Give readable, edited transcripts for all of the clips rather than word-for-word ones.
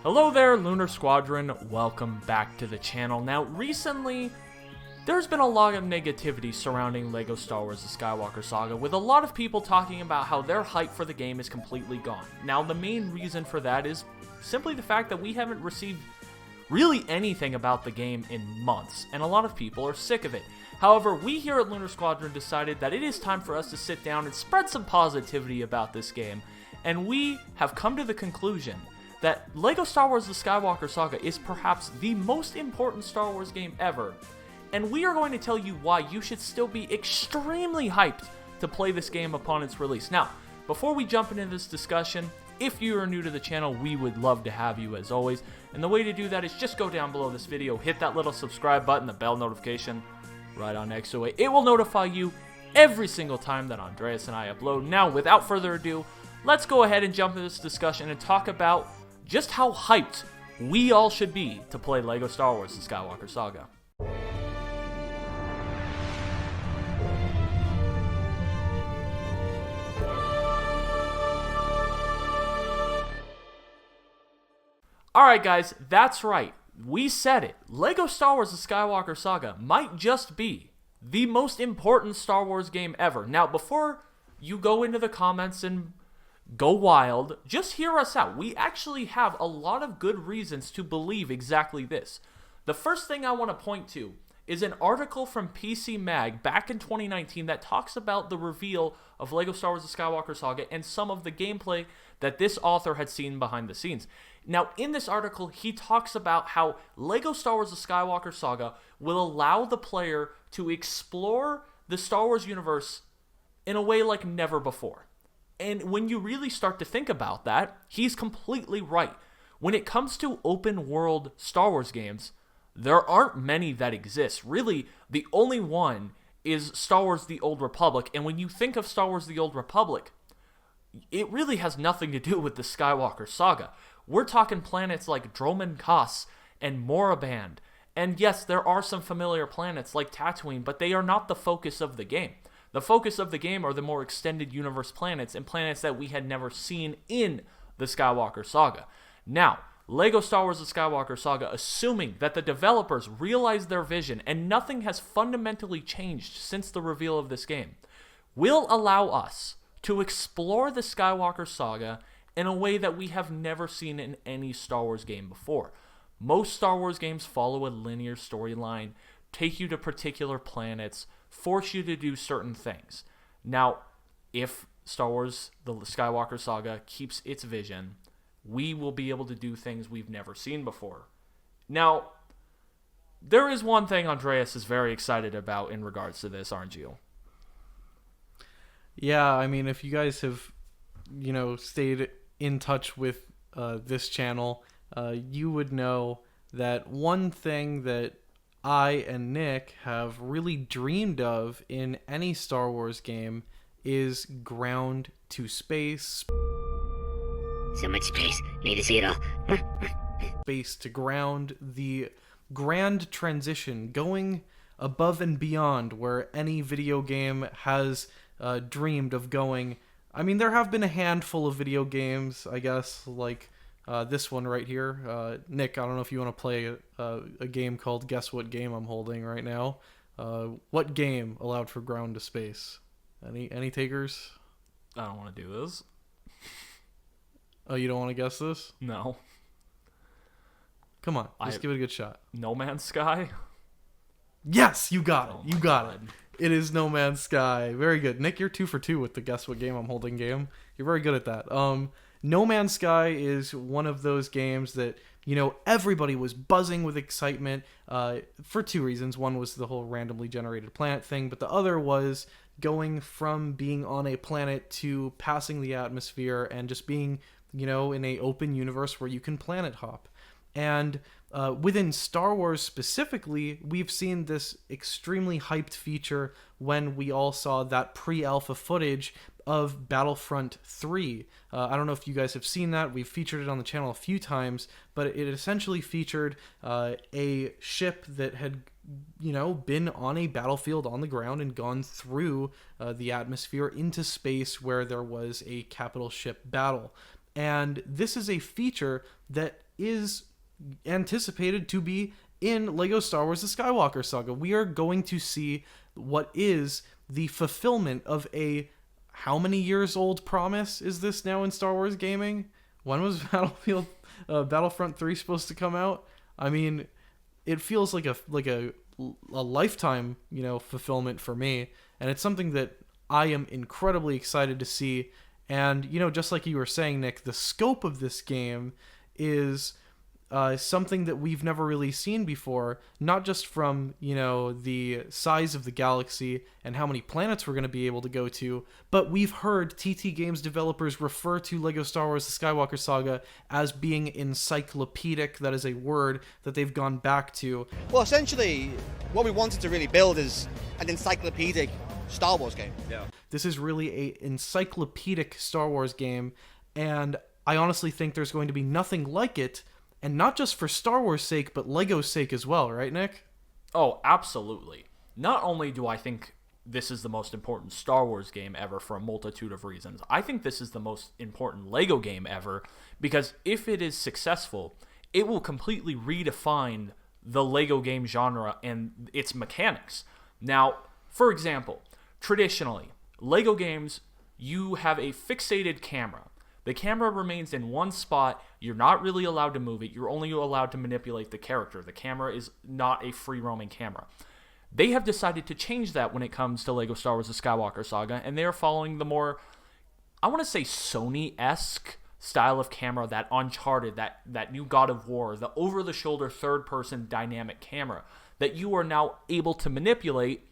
Hello there, Lunar Squadron. Welcome back to the channel. Now, recently, there's been a lot of negativity surrounding LEGO Star Wars: The Skywalker Saga, with a lot of people talking about how their hype for the game is completely gone. Now, the main reason for that is simply the fact that we haven't received really anything about the game in months, and a lot of people are sick of it. However, we here at Lunar Squadron decided that it is time for us to sit down and spread some positivity about this game, and we have come to the conclusion that LEGO Star Wars: The Skywalker Saga is perhaps the most important Star Wars game ever, and we are going to tell you why you should still be extremely hyped to play this game upon its release. Now, before we jump into this discussion, if you are new to the channel, we would love to have you as always, and the way to do that is just go down below this video, hit that little subscribe button, the bell notification right on next to it. It will notify you every single time that Andreas and I upload. Now, without further ado, let's go ahead and jump into this discussion and talk about just how hyped we all should be to play LEGO Star Wars: The Skywalker Saga. Alright guys, that's right. We said it. LEGO Star Wars: The Skywalker Saga might just be the most important Star Wars game ever. Now, before you go into the comments and go wild, just hear us out. We actually have a lot of good reasons to believe exactly this. The first thing I want to point to is an article from PC Mag back in 2019 that talks about the reveal of LEGO Star Wars: The Skywalker Saga and some of the gameplay that this author had seen behind the scenes. Now, in this article, he talks about how LEGO Star Wars: The Skywalker Saga will allow the player to explore the Star Wars universe in a way like never before. And when you really start to think about that, he's completely right. When it comes to open world Star Wars games, there aren't many that exist. Really, the only one is Star Wars: The Old Republic. And when you think of Star Wars: The Old Republic, it really has nothing to do with the Skywalker Saga. We're talking planets like Dromund Kass and Moraband. And yes, there are some familiar planets like Tatooine, but they are not the focus of the game. The focus of the game are the more extended universe planets and planets that we had never seen in the Skywalker Saga. Now, LEGO Star Wars: The Skywalker Saga, assuming that the developers realize their vision and nothing has fundamentally changed since the reveal of this game, will allow us to explore the Skywalker Saga in a way that we have never seen in any Star Wars game before. Most Star Wars games follow a linear storyline, take you to particular planets, force you to do certain things. Now, if Star Wars: The Skywalker Saga keeps its vision, we will be able to do things we've never seen before. Now, there is one thing Andreas is very excited about in regards to this, aren't you? Yeah, I mean, if you guys have, stayed in touch with this channel, you would know that one thing that I and Nick have really dreamed of in any Star Wars game is ground to space. So much space. Need to see it all. Space to ground, the grand transition, going above and beyond where any video game has dreamed of going. I mean, there have been a handful of video games, I guess, like this one right here. Nick, I don't know if you want to play a game called Guess What Game I'm holding right now. What game allowed for ground to space? Any takers? I don't want to do this. Oh, you don't want to guess this? No. Come on, just give it a good shot. No Man's Sky? Yes, you got it. Oh You my got God. it. It is No Man's Sky. Very good. Nick, you're 2 for 2 with the Guess What Game I'm Holding game. You're very good at that. No Man's Sky is one of those games that, everybody was buzzing with excitement for 2 reasons. One was the whole randomly generated planet thing, but the other was going from being on a planet to passing the atmosphere and just being, in a open universe where you can planet hop. And within Star Wars specifically, we've seen this extremely hyped feature when we all saw that pre-alpha footage of Battlefront 3. I don't know if you guys have seen that. We've featured it on the channel a few times, but it essentially featured a ship that had been on a battlefield on the ground and gone through the atmosphere into space where there was a capital ship battle. And this is a feature that is anticipated to be in LEGO Star Wars The Skywalker Saga. We are going to see what is the fulfillment of a how many years old promise is this now in Star Wars gaming? When was Battlefront 3 supposed to come out? I mean, it feels like a lifetime, fulfillment for me, and it's something that I am incredibly excited to see. And, just like you were saying, Nick, the scope of this game is something that we've never really seen before, not just from, the size of the galaxy and how many planets we're going to be able to go to, but we've heard TT Games developers refer to LEGO Star Wars The Skywalker Saga as being encyclopedic. That is a word that they've gone back to. Well, essentially, what we wanted to really build is an encyclopedic Star Wars game. Yeah. This is really a encyclopedic Star Wars game, and I honestly think there's going to be nothing like it, and not just for Star Wars' sake, but LEGO's sake as well, right, Nick? Oh, absolutely. Not only do I think this is the most important Star Wars game ever for a multitude of reasons, I think this is the most important LEGO game ever, because if it is successful, it will completely redefine the LEGO game genre and its mechanics. Now, for example, traditionally, LEGO games, you have a fixated camera. The camera remains in one spot. You're not really allowed to move it. You're only allowed to manipulate the character. The camera is not a free-roaming camera. They have decided to change that when it comes to LEGO Star Wars The Skywalker Saga, and they are following the more, I want to say, Sony-esque style of camera, that Uncharted, that new God of War, the over-the-shoulder third-person dynamic camera that you are now able to manipulate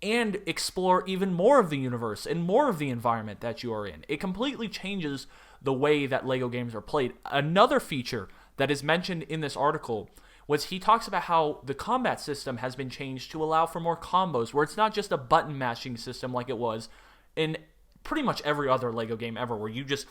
and explore even more of the universe and more of the environment that you are in. It completely changes the way that LEGO games are played. Another feature that is mentioned in this article was he talks about how the combat system has been changed to allow for more combos, where it's not just a button mashing system like it was in pretty much every other LEGO game ever, where you just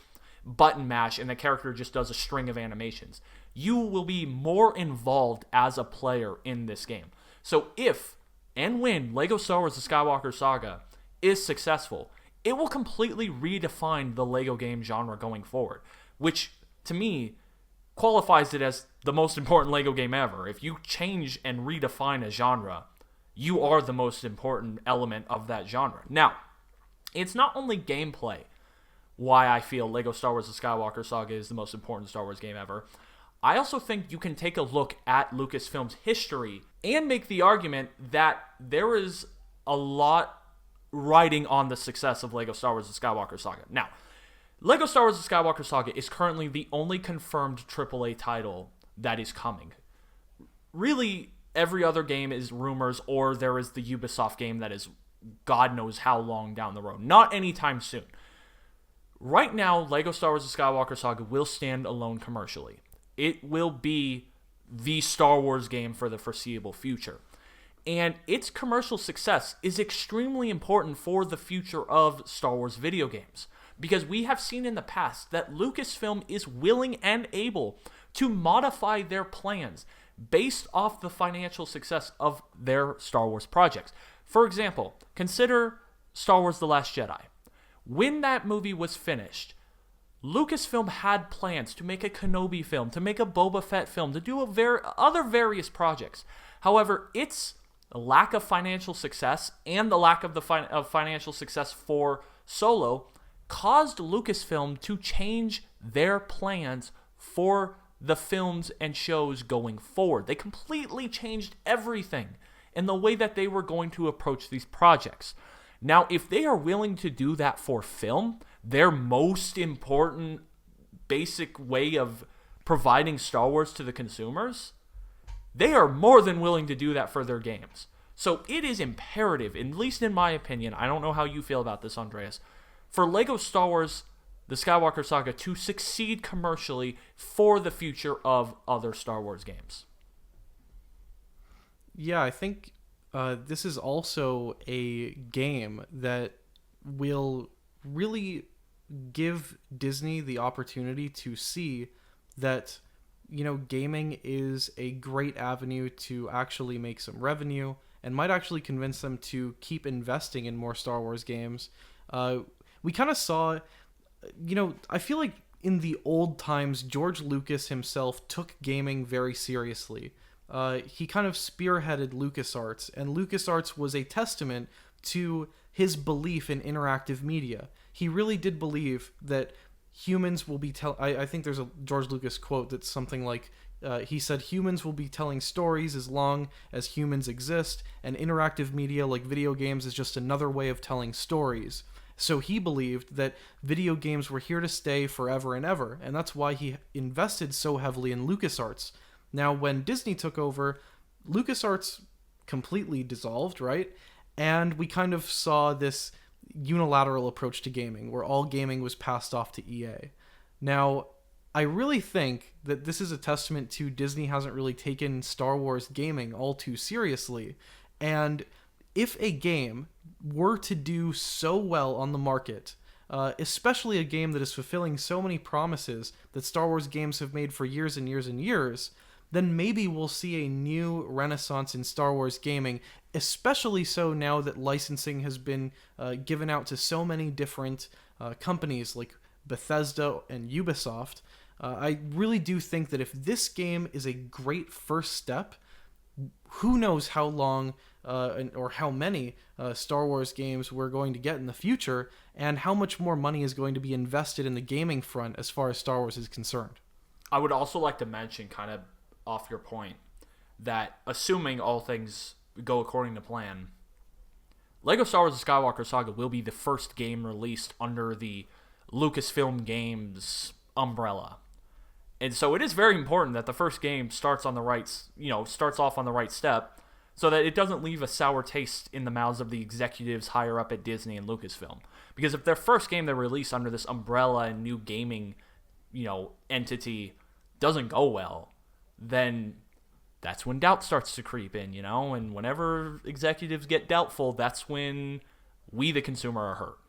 button mash and the character just does a string of animations. You will be more involved as a player in this game. So if and when LEGO Star Wars The Skywalker Saga is successful, it will completely redefine the LEGO game genre going forward, which, to me, qualifies it as the most important LEGO game ever. If you change and redefine a genre, you are the most important element of that genre. Now, it's not only gameplay why I feel LEGO Star Wars The Skywalker Saga is the most important Star Wars game ever. I also think you can take a look at Lucasfilm's history and make the argument that there is a lot riding on the success of LEGO Star Wars The Skywalker Saga. Now, LEGO Star Wars The Skywalker Saga is currently the only confirmed AAA title that is coming. Really, every other game is rumors, or there is the Ubisoft game that is God knows how long down the road. Not anytime soon. Right now, LEGO Star Wars The Skywalker Saga will stand alone commercially. It will be the Star Wars game for the foreseeable future. And its commercial success is extremely important for the future of Star Wars video games, because we have seen in the past that Lucasfilm is willing and able to modify their plans based off the financial success of their Star Wars projects. For example, consider Star Wars The Last Jedi. When that movie was finished, Lucasfilm had plans to make a Kenobi film, to make a Boba Fett film, to do other various projects. However, its lack of financial success and the lack of financial success for Solo caused Lucasfilm to change their plans for the films and shows going forward. They completely changed everything in the way that they were going to approach these projects. Now, if they are willing to do that for film, their most important basic way of providing Star Wars to the consumers, they are more than willing to do that for their games. So it is imperative, at least in my opinion, I don't know how you feel about this, Andreas, for LEGO Star Wars The Skywalker Saga to succeed commercially for the future of other Star Wars games. Yeah, I think this is also a game that will really give Disney the opportunity to see that, gaming is a great avenue to actually make some revenue, and might actually convince them to keep investing in more Star Wars games. We kind of saw, I feel like in the old times, George Lucas himself took gaming very seriously. He kind of spearheaded LucasArts, and LucasArts was a testament to his belief in interactive media. He really did believe that humans will be I think there's a George Lucas quote that's something like, he said, humans will be telling stories as long as humans exist, and interactive media like video games is just another way of telling stories. So he believed that video games were here to stay forever and ever, and that's why he invested so heavily in LucasArts. Now, when Disney took over, LucasArts completely dissolved, right? And we kind of saw this unilateral approach to gaming, where all gaming was passed off to EA. Now, I really think that this is a testament to Disney hasn't really taken Star Wars gaming all too seriously. And if a game were to do so well on the market, especially a game that is fulfilling so many promises that Star Wars games have made for years and years and years, then maybe we'll see a new renaissance in Star Wars gaming, especially so now that licensing has been given out to so many different companies like Bethesda and Ubisoft. I really do think that if this game is a great first step, who knows how long or how many Star Wars games we're going to get in the future, and how much more money is going to be invested in the gaming front as far as Star Wars is concerned. I would also like to mention, kind of off your point, that assuming all things go according to plan, LEGO Star Wars: The Skywalker Saga will be the first game released under the Lucasfilm Games umbrella. And so it is very important that the first game starts off on the right step, so that it doesn't leave a sour taste in the mouths of the executives higher up at Disney and Lucasfilm. Because if their first game they release under this umbrella and new gaming, entity doesn't go well, then that's when doubt starts to creep in, and whenever executives get doubtful, that's when we, the consumer, are hurt.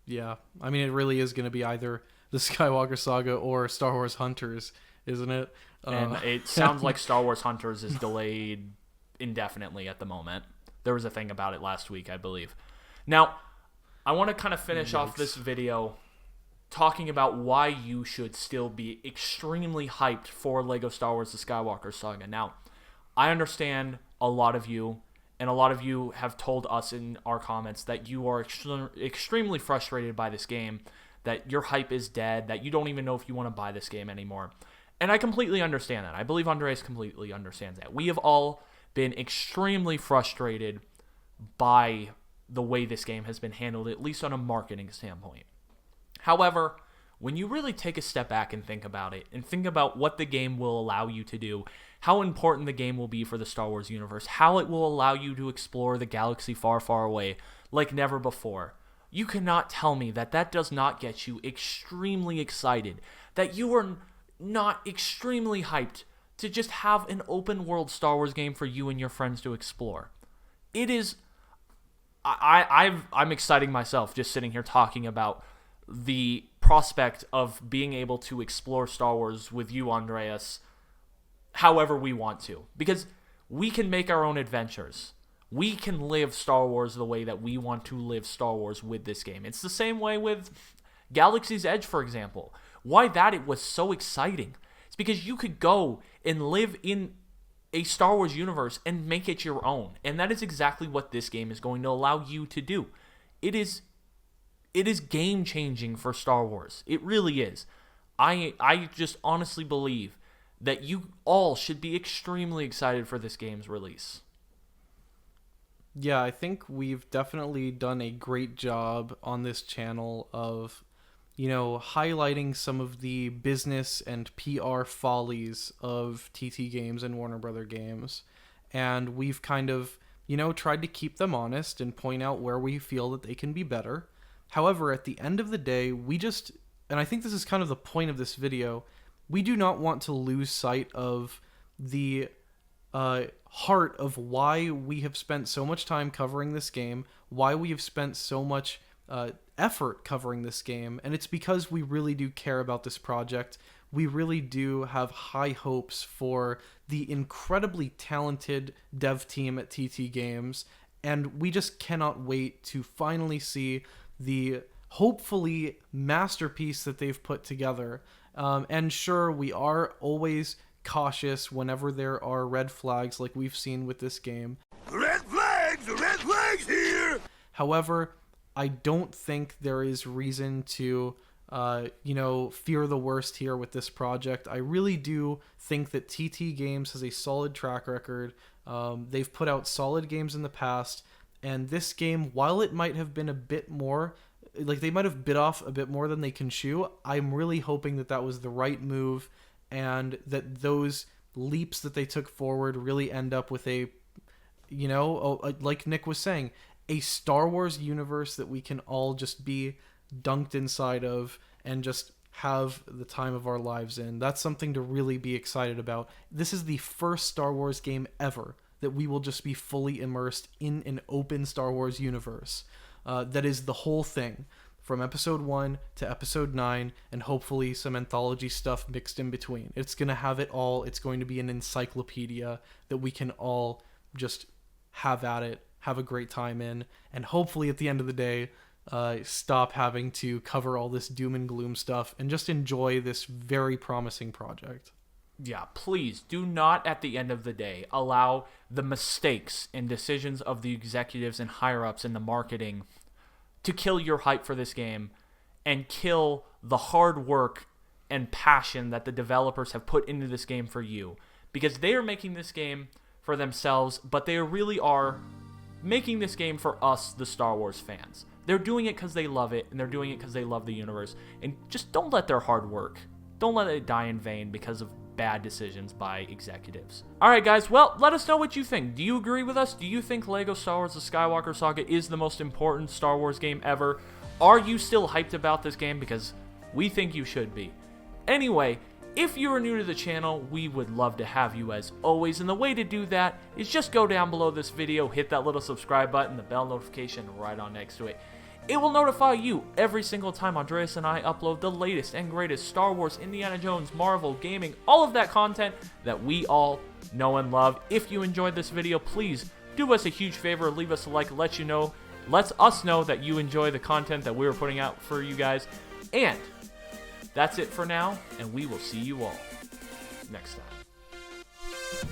Yeah, I mean, it really is going to be either the Skywalker Saga or Star Wars Hunters, isn't it? And it sounds like Star Wars Hunters is delayed indefinitely at the moment. There was a thing about it last week, I believe. Now, I want to kind of finish off this video talking about why you should still be extremely hyped for LEGO Star Wars: The Skywalker Saga. Now, I understand a lot of you, and a lot of you have told us in our comments that you are extremely frustrated by this game, that your hype is dead, that you don't even know if you want to buy this game anymore. And I completely understand that. I believe Andreas completely understands that. We have all been extremely frustrated by the way this game has been handled, at least on a marketing standpoint. However, when you really take a step back and think about it, and think about what the game will allow you to do, how important the game will be for the Star Wars universe, how it will allow you to explore the galaxy far, far away like never before, you cannot tell me that that does not get you extremely excited, that you are not extremely hyped to just have an open world Star Wars game for you and your friends to explore. It is... I'm exciting myself just sitting here talking about the prospect of being able to explore Star Wars with you, Andreas, however we want to. Because we can make our own adventures. We can live Star Wars the way that we want to live Star Wars with this game. It's the same way with Galaxy's Edge, for example. Why that it was so exciting. It's because you could go and live in a Star Wars universe and make it your own. And that is exactly what this game is going to allow you to do. It is game-changing for Star Wars. It really is. I just honestly believe that you all should be extremely excited for this game's release. Yeah, I think we've definitely done a great job on this channel of, highlighting some of the business and PR follies of TT Games and Warner Brother Games. And we've kind of, tried to keep them honest and point out where we feel that they can be better. However, at the end of the day, and I think this is kind of the point of this video, we do not want to lose sight of the heart of why we have spent so much time covering this game, why we have spent so much effort covering this game, and it's because we really do care about this project. We really do have high hopes for the incredibly talented dev team at TT Games, and we just cannot wait to finally see the hopefully masterpiece that they've put together. And sure, we are always cautious whenever there are red flags like we've seen with this game. Red flags! The red flags here! However, I don't think there is reason to, fear the worst here with this project. I really do think that TT Games has a solid track record. They've put out solid games in the past, and this game, while it might have been a bit more, like they might have bit off a bit more than they can chew, I'm really hoping that that was the right move, and that those leaps that they took forward really end up with like Nick was saying, a Star Wars universe that we can all just be dunked inside of and just have the time of our lives in. That's something to really be excited about. This is the first Star Wars game ever that we will just be fully immersed in an open Star Wars universe. That is the whole thing, from episode 1 to episode 9, and hopefully some anthology stuff mixed in between. It's going to have it all. It's going to be an encyclopedia that we can all just have at it, have a great time in, and hopefully at the end of the day, stop having to cover all this doom and gloom stuff and just enjoy this very promising project. Yeah, please do not, at the end of the day, allow the mistakes and decisions of the executives and higher-ups in the marketing to kill your hype for this game and kill the hard work and passion that the developers have put into this game for you. Because they are making this game for themselves, but they really are making this game for us, the Star Wars fans. They're doing it because they love it, and they're doing it because they love the universe. And just don't let their hard work, don't let it die in vain because of bad decisions by executives. Alright guys, well, let us know what you think. Do you agree with us? Do you think LEGO Star Wars The Skywalker Saga is the most important Star Wars game ever? Are you still hyped about this game? Because we think you should be. Anyway, if you are new to the channel, we would love to have you as always, and the way to do that is just go down below this video, hit that little subscribe button, the bell notification right on next to it. It will notify you every single time Andreas and I upload the latest and greatest Star Wars, Indiana Jones, Marvel, gaming, all of that content that we all know and love. If you enjoyed this video, please do us a huge favor, leave us a like, lets us know that you enjoy the content that we're putting out for you guys. And that's it for now, and we will see you all next time.